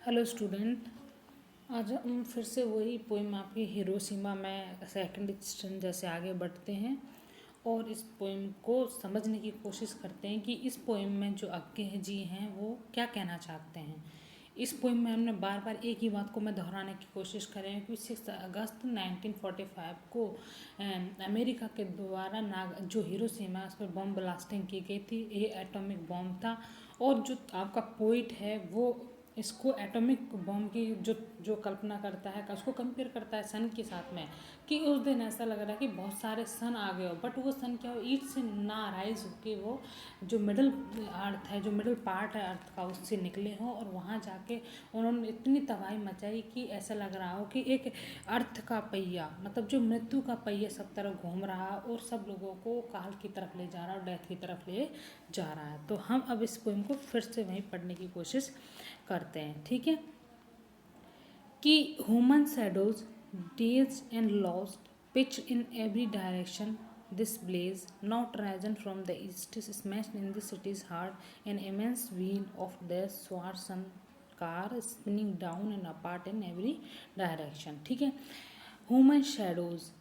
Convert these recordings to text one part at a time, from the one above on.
Hello student. आज हम फिर से वही पोइम आपकी हिरोशिमा में सेकंड स्टैंड जैसे आगे बढ़ते हैं और इस पोइम को समझने की कोशिश करते हैं कि इस पोइम में जो अक्के जी हैं वो क्या कहना चाहते हैं। इस पोइम में हमने बार बार एक ही बात को मैं दोहराने की कोशिश कर रही हूँ कि 6 अगस्त 1945 को अमेरिका के द्वारा जो हिरोशिमा उस पर बम ब्लास्टिंग की गई थी, ये एटॉमिक बम था। और जो आपका पोइट है वो इसको एटॉमिक बम की जो कल्पना करता है उसको कंपेयर करता है सन के साथ में, कि उस दिन ऐसा लग रहा है कि बहुत सारे सन आ गए हो, बट वो सन क्या हो, ईट से ना राइज होके वो जो मिडल अर्थ है, जो मिडल पार्ट है अर्थ का, उससे निकले हों और वहाँ जाके उन्होंने इतनी तबाही मचाई कि ऐसा लग रहा हो कि एक अर्थ का पहिया, मतलब जो मृत्यु का पहिया सब तरफ घूम रहा है और सब लोगों को काल की तरफ ले जा रहा है और डेथ की तरफ ले जा रहा है। तो हम अब इस पोएम को फिर से वहीं पढ़ने की कोशिश करते हैं, ठीक है। कि human shadows days and lost pitch in every direction this blaze not risen from the east smashed in the city's heart an immense wheel of the swore sun car spinning down and apart in every direction, ठीक है। Human shadows,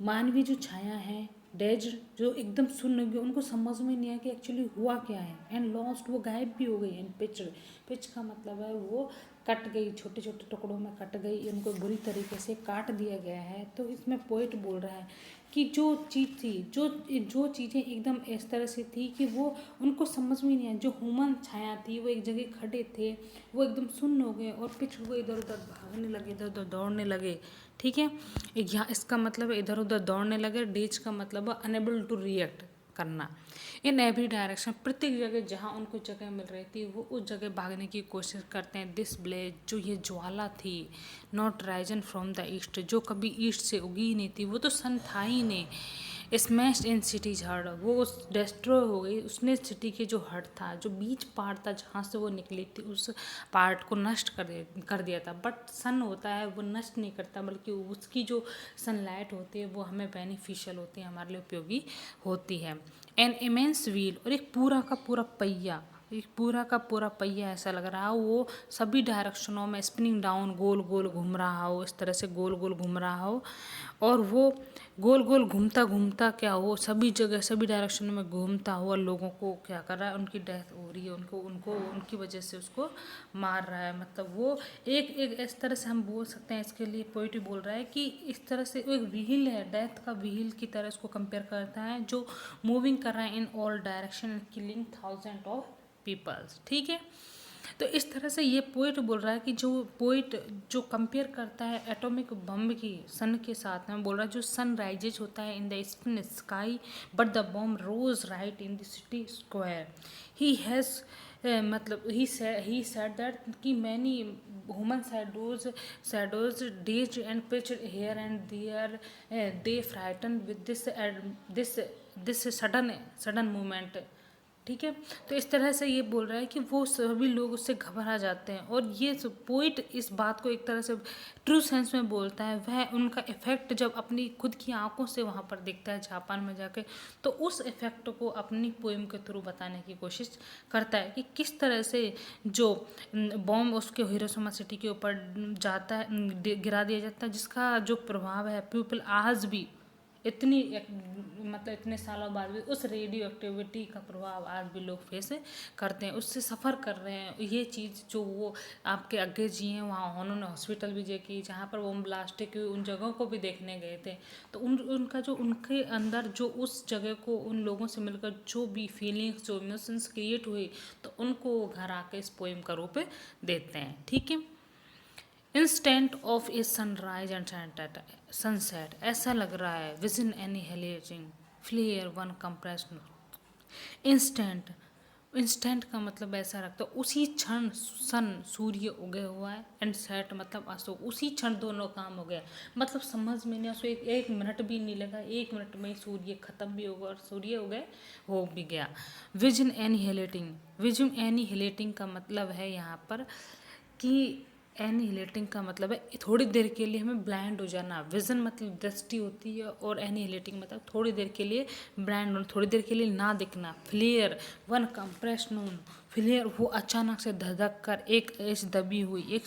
मानवीय जो छाया है, days जो एकदम सुन्न गए, उनको समझ में नहीं आया कि एक्चुअली हुआ क्या है, एंड लॉस्ट वो गायब भी हो गई, एंड पिच, पिच का मतलब है वो कट गई, छोटे छोटे टुकड़ों में कट गई, उनको बुरी तरीके से काट दिया गया है। तो इसमें पोइट बोल रहा है कि जो चीज़ थी, जो चीज़ें एकदम इस तरह से थी कि वो उनको समझ में नहीं आया, जो ह्यूमन छाया थी वो एक जगह खड़े थे, वो एकदम सुन्न हो गए और पिच हुए, इधर उधर भागने लगे, इधर उधर दौड़ने लगे, ठीक है। यहाँ इसका मतलब इधर उधर दौड़ने लगे। डीच का मतलब अनेबल टू रिएक्ट करना। इन एवरी डायरेक्शन, प्रत्येक जगह जहाँ उनको जगह मिल रही थी वो उस जगह भागने की कोशिश करते हैं। दिस ब्लेज, जो ये ज्वाला थी, not risen from the east, जो कभी ईस्ट से उगी ही नहीं थी, वो तो सन था ही नहीं। स्मैश्ड इन सिटीज हर्ट, वो उस डिस्ट्रॉय हो गई, उसने सिटी के जो हर्ट था, जो बीच पार्ट था जहाँ से वो निकली थी, उस पार्ट को नष्ट कर दिया था। बट सन होता है वो नष्ट नहीं करता, बल्कि उसकी जो सनलाइट होती है वो हमें बेनिफिशियल होती है, हमारे लिए उपयोगी होती है। एन इमेंस व्हील, और एक पूरा का पूरा पहिया, एक पूरा का पूरा पहिया ऐसा लग रहा हो वो सभी डायरेक्शनों में स्पिनिंग डाउन, गोल गोल घूम रहा हो, इस तरह से गोल गोल घूम रहा हो, और वो गोल गोल घूमता घूमता क्या हो, सभी जगह सभी डायरेक्शनों में घूमता हुआ लोगों को क्या कर रहा है, उनकी डेथ हो रही है, उनको उनको उनकी वजह से उसको मार रहा है। मतलब वो एक एक इस तरह से हम बोल सकते हैं, इसके लिए पोइट्री बोल रहा है कि इस तरह से एक व्हील है, डेथ का व्हील की तरह इसको कंपेयर करता है, जो मूविंग कर रहा है in all direction and killing thousand of peoples, ठीक है। तो इस तरह से ये पोइट बोल रहा है कि जो पोइट जो कंपेयर करता है एटॉमिक बम की सन के साथ में, बोल रहा है जो सन राइजेज होता है in the eastern sky but the bomb rose right in the city square. He has मतलब ही सेड दैट कि many human shadows days and pitch here and there they frighten with this sudden movement, ठीक है। तो इस तरह से ये बोल रहा है कि वो सभी लोग उससे घबरा जाते हैं, और ये पोइट इस बात को एक तरह से ट्रू सेंस में बोलता है। वह उनका इफेक्ट जब अपनी खुद की आंखों से वहाँ पर दिखता है जापान में जाके, तो उस इफेक्ट को अपनी पोएम के थ्रू बताने की कोशिश करता है कि किस तरह से जो बॉम्ब उसके हिरोशिमा सिटी के ऊपर जाता है, गिरा दिया जाता है, जिसका जो प्रभाव है पीपल आज भी मतलब इतने सालों बाद भी उस रेडियो एक्टिविटी का प्रभाव आज भी लोग फेस करते हैं, उससे सफ़र कर रहे हैं। ये चीज़ जो वो आपके आगे जी हैं, वहाँ उन्होंने हॉस्पिटल भी की जहाँ पर बम ब्लास्टिंग हुई, उन जगहों को भी देखने गए थे। तो उनका जो उनके अंदर जो उस जगह को उन लोगों से मिलकर जो भी फीलिंग्स, जो इमोशंस क्रिएट हुए, तो उनको घर आके इस पोएम का रूप देते हैं, ठीक है। Instant of a sunrise and sunset, ऐसा लग रहा है विजन एनी हेलेजिंग flare one compressed instant. Instant का मतलब ऐसा रखता है उसी क्षण सन सूर्य उगे हुआ है, एंड सेट मतलब अशोक, उसी क्षण दोनों काम हो गया। मतलब समझ में नहीं, उसको एक मिनट भी नहीं लगा, एक मिनट में सूर्य खत्म भी होगा और सूर्य उगे हो भी गया। विजन एनिहिलेटिंग, विजन एनिहिलेटिंग का मतलब है यहाँ पर कि एनिहिलेटिंग का मतलब है थोड़ी देर के लिए हमें ब्लाइंड हो जाना। विजन मतलब दृष्टि होती है, और एनिहिलेटिंग मतलब थोड़ी देर के लिए ब्लाइंड होना, थोड़ी देर के लिए ना दिखना। फ्लेयर वन कंप्रेस नून, फ्लेयर वो अचानक से धधक कर एक ऐसे दबी हुई, एक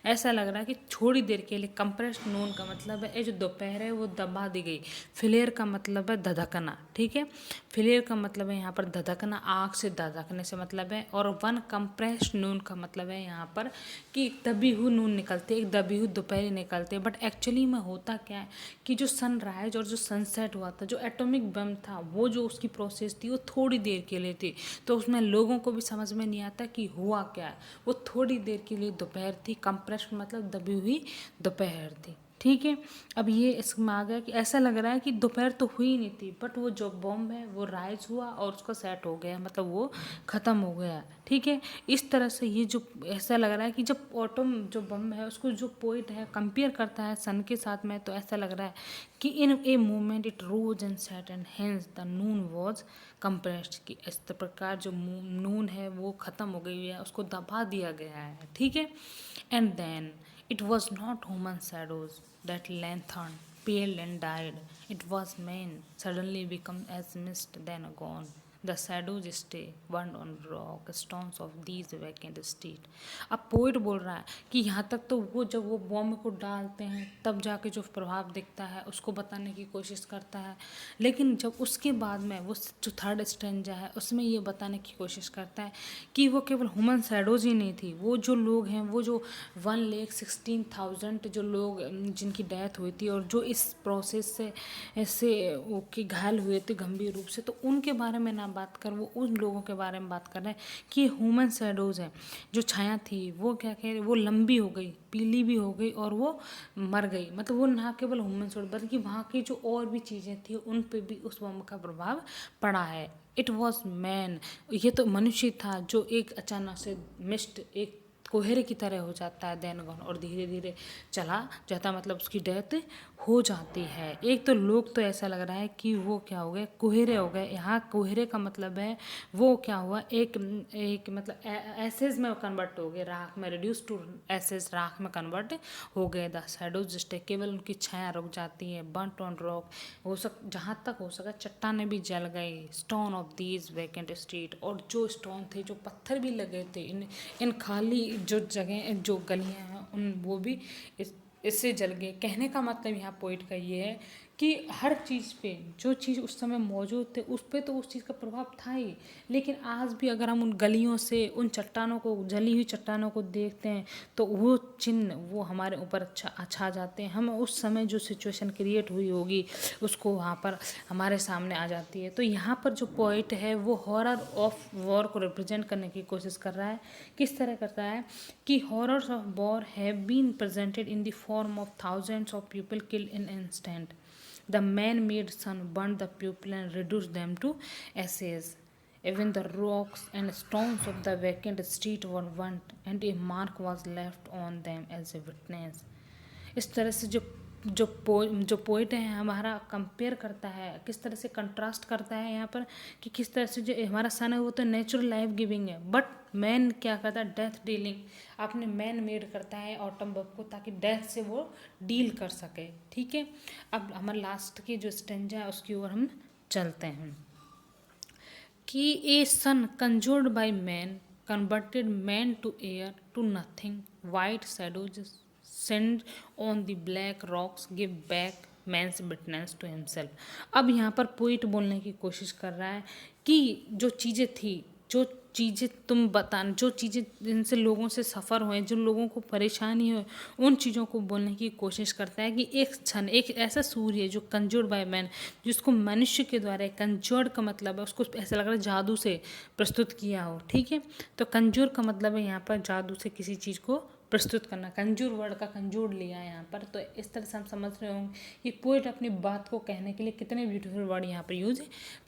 ऐसा लग रहा है कि थोड़ी देर के लिए कंप्रेस्ड नून का मतलब है ये जो दोपहर है वो दबा दी गई। फ्लेयर का मतलब है धधकना, ठीक है। फ्लेयर का मतलब है यहाँ पर धधकना, आग से धधकने से मतलब है। और वन कंप्रेस्ड नून का मतलब है यहाँ पर कि एक दबी हुई नून निकलती है, एक दबी हुई दोपहर निकलती है। बट एक्चुअली में होता क्या है कि जो सनराइज और जो सनसेट हुआ था, जो एटॉमिक बम था, वो जो उसकी प्रोसेस थी वो थोड़ी देर के लिए थी। तो उसमें लोगों को भी समझ में नहीं आता कि हुआ क्या है। वो थोड़ी देर के लिए दोपहर थी, कंप्रेस्ड मतलब दबी हुई दोपहर थी, ठीक है। अब ये इसमें आ गया कि ऐसा लग रहा है कि दोपहर तो हुई नहीं थी, बट वो जो बॉम्ब है वो राइज हुआ और उसका सेट हो गया, मतलब वो ख़त्म हो गया, ठीक है। इस तरह से ये जो ऐसा लग रहा है कि जब ऑटम जो बम है उसको जो पोइट है कंपेयर करता है सन के साथ में, तो ऐसा लग रहा है कि in a moment it rose and set and hence the noon was compressed, कि इस प्रकार जो नून है वो ख़त्म हो गई है, उसको दबा दिया गया है, ठीक है। And then it was not human shadows that lengthened, paled and died. It was men suddenly become as mist then gone. The shadows stay, burned on rock, stones of these vacant street. अब poet बोल रहा है कि यहाँ तक तो वो जब वो बॉम्ब को डालते हैं तब जाके जो प्रभाव दिखता है उसको बताने की कोशिश करता है, लेकिन जब उसके बाद में वो जो थर्ड स्टेंजा है उसमें ये बताने की कोशिश करता है कि वो केवल ह्यूमन शैडोज ही नहीं थी, वो जो लोग हैं, वो जो 1,16,000 जो लोग जिनकी डेथ हुई थी और जो इस प्रोसेस से ऐसे कि घायल हुए थे गंभीर रूप से, तो उनके बारे में ना बात कर, वो उन लोगों के बारे में बात कर रहे हैं कि ह्यूमन शैडोज है, जो छाया थी वो क्या कह रहे, वो लंबी हो गई, पीली भी हो गई और वो मर गई। मतलब वो ना केवल ह्यूमन शैडो बल्कि वहाँ की जो और भी चीज़ें थी उन पे भी उस बम का प्रभाव पड़ा है। इट वॉज मैन, ये तो मनुष्य था जो एक अचानक से मिस्ट, एक कोहरे की तरह हो जाता है देन गॉन, और धीरे धीरे चला जाता, मतलब उसकी डेथ हो जाती है। एक तो लोग तो ऐसा लग रहा है कि वो क्या हो गए, कोहरे हो गए। यहाँ कोहरे का मतलब है वो क्या हुआ, एक एक मतलब एसेज में कन्वर्ट हो गए, राख में, रिड्यूस टू एसेज, राख में कन्वर्ट हो गए। द शैडोज स्टे, केवल उनकी छाया रुक जाती है। बर्nt ऑन रॉक, हो सक जहाँ तक हो सका चट्टानें भी जल गई। Stone of these vacant street, और जो स्टोन थे, जो पत्थर भी लगे थे इन खाली जो जगह, जो गलियां हैं, उन वो भी इससे जल गए। कहने का मतलब यहाँ पॉइंट का ये है कि हर चीज़ पे, जो चीज़ उस समय मौजूद थे उस पे तो उस चीज़ का प्रभाव था ही, लेकिन आज भी अगर हम उन गलियों से उन चट्टानों को, जली हुई चट्टानों को देखते हैं तो वो चिन्ह वो हमारे ऊपर छा जाते हैं। हमें उस समय जो सिचुएशन क्रिएट हुई होगी उसको वहाँ पर हमारे सामने आ जाती है। तो यहाँ पर जो पॉइंट है वो हॉरर ऑफ वॉर को रिप्रेजेंट करने की कोशिश कर रहा है। किस तरह करता है कि horrors of war have been presented in the form of thousands of people killed in instant. The man-made sun burned the people and reduced them to ashes. Even the rocks and stones of the vacant street were burnt, and a mark was left on them as a witness. इस तरह से जो poet है हमारा compare करता है, किस तरह से कंट्रास्ट करता है यहाँ पर कि किस तरह से जो हमारा सन है वो तो नेचुरल लाइफ गिविंग है, बट मैन क्या करता है, डेथ डीलिंग। आपने मैन मेड करता है ऑटम बम को ताकि डेथ से वो डील कर सके, ठीक है। अब हमारा लास्ट की जो स्टेंजा है उसकी ओर हम चलते हैं कि a sun consumed by man converted man to air to nothing, white shadows send on the black rocks give back man's witness to himself. अब यहाँ पर पोइट बोलने की कोशिश कर रहा है कि जो चीज़ें थी, जो चीज़ें तुम बता, जो चीज़ें जिनसे लोगों से सफ़र हुए, जो लोगों को परेशानी हो, उन चीज़ों को बोलने की कोशिश करता है कि एक क्षण, एक ऐसा सूर्य जो कंज्यूर्ड बाय मैन, जिसको मनुष्य के द्वारा, कंज्यूर्ड का मतलब है उसको ऐसा लग रहा है जादू से प्रस्तुत किया हो, ठीक है। तो कंज्यूर का मतलब है यहाँ पर जादू से किसी चीज़ को प्रस्तुत करना। कंजूर वर्ड का कंजूर लिया है यहाँ पर, तो इस तरह से हम समझ रहे होंगे कि पोइट अपनी बात को कहने के लिए कितने ब्यूटीफुल वर्ड यहाँ पर यूज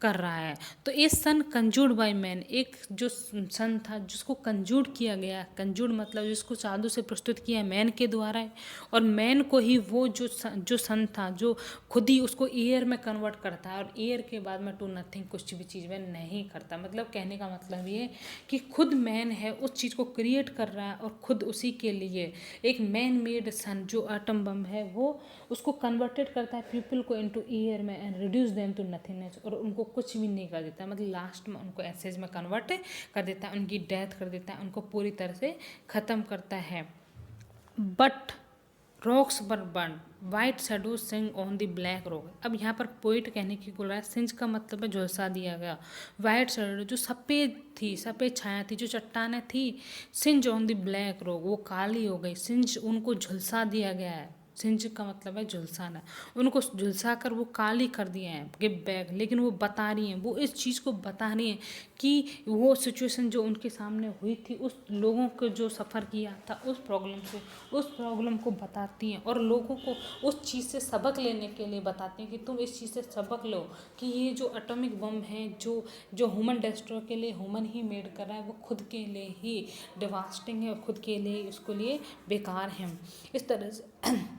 कर रहा है। तो ये सन कंजूर्ड बाय मैन, एक जो सन था जिसको कंजूर्ड किया गया, कंजूर्ड मतलब जिसको जादू से प्रस्तुत किया मैन के द्वारा है, और मैन को ही वो जो सन था जो खुद ही उसको एयर में कन्वर्ट करता है, और एयर के बाद में टू नथिंग, कुछ भी चीज़ में नहीं करता। मतलब कहने का मतलब ये कि खुद मैन है उस चीज़ को क्रिएट कर रहा है और खुद उसी के के लिए एक मैन मेड सन जो एटम बम है वो उसको कन्वर्टेड करता है पीपल को इनटू एयर में and reduce them to nothingness, और उनको कुछ भी नहीं कर देता, मतलब लास्ट में उनको एसेज में कन्वर्ट कर देता है, उनकी डेथ कर देता है, उनको पूरी तरह से ख़त्म करता है। But rocks were burn, white shadow sing on the black rock. अब यहाँ पर पोइट कहने की बोल रहा है सिंज का मतलब है झुलसा दिया गया, वाइट शेडो जो सफ़ेद थी, सफ़ेद छाया थी, जो चट्टानें थी, Synge on the black rock वो काली हो गई, सिंज उनको झुलसा दिया गया है, सिंज का मतलब है झुलसाना, उनको झुलसा कर वो काली कर दिए हैं गिव बैक। लेकिन वो बता रही हैं, वो इस चीज़ को बता रही हैं कि वो सिचुएशन जो उनके सामने हुई थी, उस लोगों को जो सफ़र किया था उस प्रॉब्लम से, उस प्रॉब्लम को बताती हैं और लोगों को उस चीज़ से सबक लेने के लिए बताती हैं कि तुम इस चीज़ से सबक लो कि ये जो एटॉमिक बम है जो जो ह्यूमन डिस्ट्रॉय के लिए ह्यूमन ही मेड कर रहा है, वो खुद के लिए ही डिवास्टिंग है, खुद के लिए उसके लिए बेकार है। इस तरह से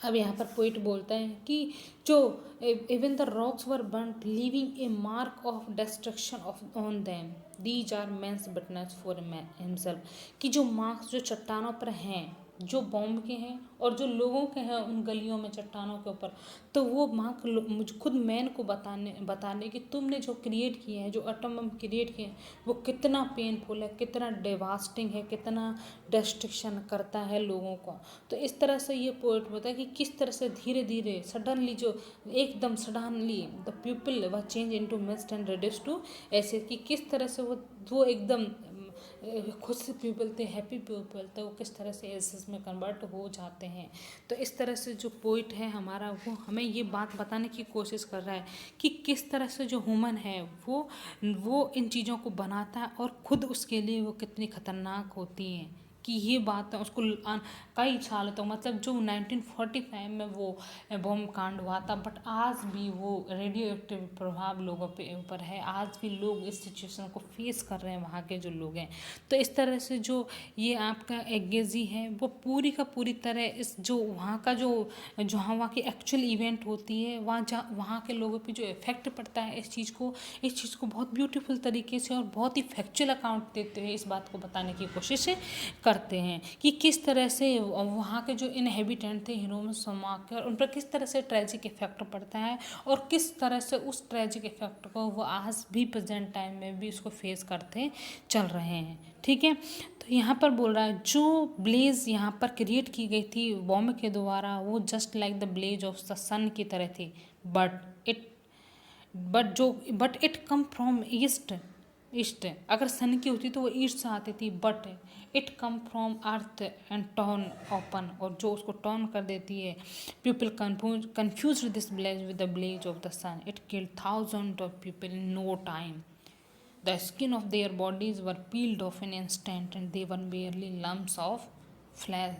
अब यहाँ पर पोइट बोलता है कि जो even the rocks were burnt leaving a mark of destruction of on them, these are man's witness for himself, कि जो मार्क्स जो चट्टानों पर हैं, जो बॉम्ब के हैं और जो लोगों के हैं उन गलियों में चट्टानों के ऊपर, तो वो मार्क मुझे खुद मैन को बताने कि तुमने जो क्रिएट किया है, जो एटम बम क्रिएट किए हैं, वो कितना पेनफुल है, कितना डिवास्टिंग है, कितना डिस्ट्रक्शन करता है लोगों को। तो इस तरह से ये पोएट होता है कि किस तरह से धीरे धीरे सडनली जो एकदम suddenly the people were change into mist and reduce to ऐसे, कि किस तरह से वो एकदम खुश पीपल थे, हैप्पी पीपल थे, वो किस तरह से एसेस में कन्वर्ट हो जाते हैं। तो इस तरह से जो पोइट है हमारा वो हमें ये बात बताने की कोशिश कर रहा है कि किस तरह से जो ह्यूमन है वो इन चीज़ों को बनाता है और खुद उसके लिए वो कितनी खतरनाक होती हैं, कि ये बात है उसको कई साल तो मतलब जो 1945 में वो बॉम्ब कांड हुआ था, बट आज भी वो रेडियो एक्टिव प्रभाव लोगों पे ऊपर है, आज भी लोग इस सिचुएशन को फेस कर रहे हैं वहाँ के जो लोग हैं। तो इस तरह से जो ये आपका एंगेजी है वो पूरी का पूरी तरह इस जो वहाँ का जो वहाँ की एक्चुअल इवेंट होती है, वहाँ के लोगों पे जो इफेक्ट पड़ता है इस चीज़ को बहुत ब्यूटीफुल तरीके से और बहुत ही फैक्चुअल अकाउंट देते हुए इस बात को बताने की कोशिश करते हैं कि किस तरह से वहाँ के जो इनहेबिटेंट थे हिरोशिमा के, उन पर किस तरह से ट्रेजिक इफेक्ट पड़ता है और किस तरह से उस ट्रेजिक इफेक्ट को वो आज भी प्रेजेंट टाइम में भी उसको फेस करते चल रहे हैं। ठीक है, तो यहाँ पर बोल रहा है जो ब्लेज यहाँ पर क्रिएट की गई थी बॉम्ब के द्वारा वो just like the blaze of the sun की तरह थी, but it come from east, अगर सन की होती तो वो ईस्ट से आती थी, but it come from earth and turn open, और जो उसको टर्न कर देती है, people confuse this blaze with the blaze of the sun, it killed thousand of people in no time, the skin of their bodies were peeled off in instant and they were barely lumps of flash.